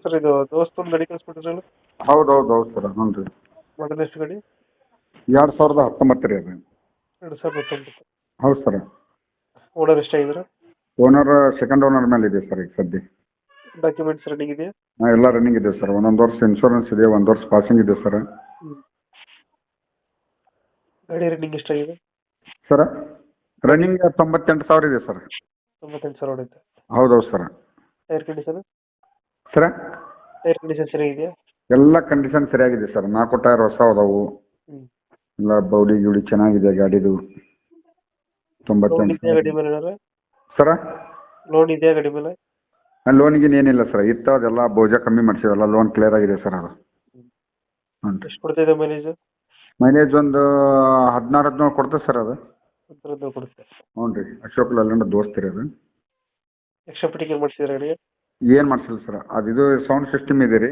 Sir ಇದು ದೋಸ್ತ್ ಒಂದು ಗಾಡಿ ಕಳಿಸ್ಬಿಟ್ಟಿದ್ರಲ್ಲ, ಹೌದು ಹೌದು ಹೌದು ಸರ್, ಹ್ಞೂ ರೀ. ಮಾಡಲ್ ಎಷ್ಟು ಗಾಡಿ? 2019 ರೀ ಅದು. 2019. ಹೌದು ಸರ್. ಓನರ್ ಎಷ್ಟಾಗಿದ್ದಾರೆ? ಓನರ್ ಸೆಕೆಂಡ್ ಓನರ್ ಮೇಲೆ ಇದೆ ಸರ್ ಈಗ ಸದ್ಯ. ಡಾಕ್ಯುಮೆಂಟ್ಸ್ ರನ್ನಿಂಗ್ ಇದೆಯಾ? ಎಲ್ಲ ರನ್ನಿಂಗ್ ಇದೆ ಸರ್. 1 ವರ್ಷ ಇನ್ಶೂರೆನ್ಸ್ ಇದೆ, 1 ವರ್ಷ ಪಾಸಿಂಗ್ ಇದೆ ಸರ್. ಗಾಡಿ ರನ್ನಿಂಗ್ ಎಷ್ಟಾಗಿದೆ ಸರ ರನ್ನಿಂಗ್ 98,000 ಇದೆ ಸರ್. 98,000 ಹೊಡೆಯುತ್ತೆ. ಹೌದೌದು sir. Tyre condition? Sir tyre condition ಚೆನ್ನಾಗಿದೆಯಾ? ಎಲ್ಲ ಕಂಡೀಷನ್ ಸರಿಯಾಗಿದೆ ಸರ್. 4 ಟೈರ್ ಹೊಸ ಅದಾವು. ಎಲ್ಲ ಬೌಡಿ ಗಿಡಿ ಚೆನ್ನಾಗಿದೆ ಗಾಡಿದು. ಲೋನ್ ಇದೆಯಾ ಗಾಡಿ 98,000 ಮೇಲೆ ಏನಾರ? ಸರ. ಲೋನ್ ಇದೆಯಾ ಗಾಡಿ ಮೇಲೆ? ಲೋನಿಗೇನು ಏನಿಲ್ಲ ಸರ್. ಇತ್ತದೆಲ್ಲ ಬೋಜ ಕಮ್ಮಿ ಮಾಡಿಸಿವಲ್ಲ, ಲೋನ್ ಕ್ಲಿಯರ್ ಆಗಿದೆ ಸರ್ ಅದು. ಹ್ಞೂ ರೀ. ಎಷ್ಟು ಕೊಡ್ತಿದೆ ಮೈಲೇಜ್? ಮೈಲೇಜ್ ಒಂದು 16-17 ಕೊಡ್ತದೆ ಸರ್ ಅದು. ಕೊಡುತ್ತೆ. ಹ್ಞೂ ರೀ. ಅಶೋಕ್ ಲೇಲ್ಯಾಂಡ್ ದೋಸ್ತಿರಿ ಅದು. ಎಕ್ಸ್ಟ್ರಾ ಫಿಟ್ಟಿಂಗ್ ಏನು ಮಾಡಿಸಿದ್ರೆ ಗಾಡಿಗೆ? ಏನು ಮಾಡಿಸಿಲ್ಲ ಸರ್. ಅದು ಇದು ಸೌಂಡ್ ಸಿಸ್ಟಮ್ ಇದೆ ರೀ.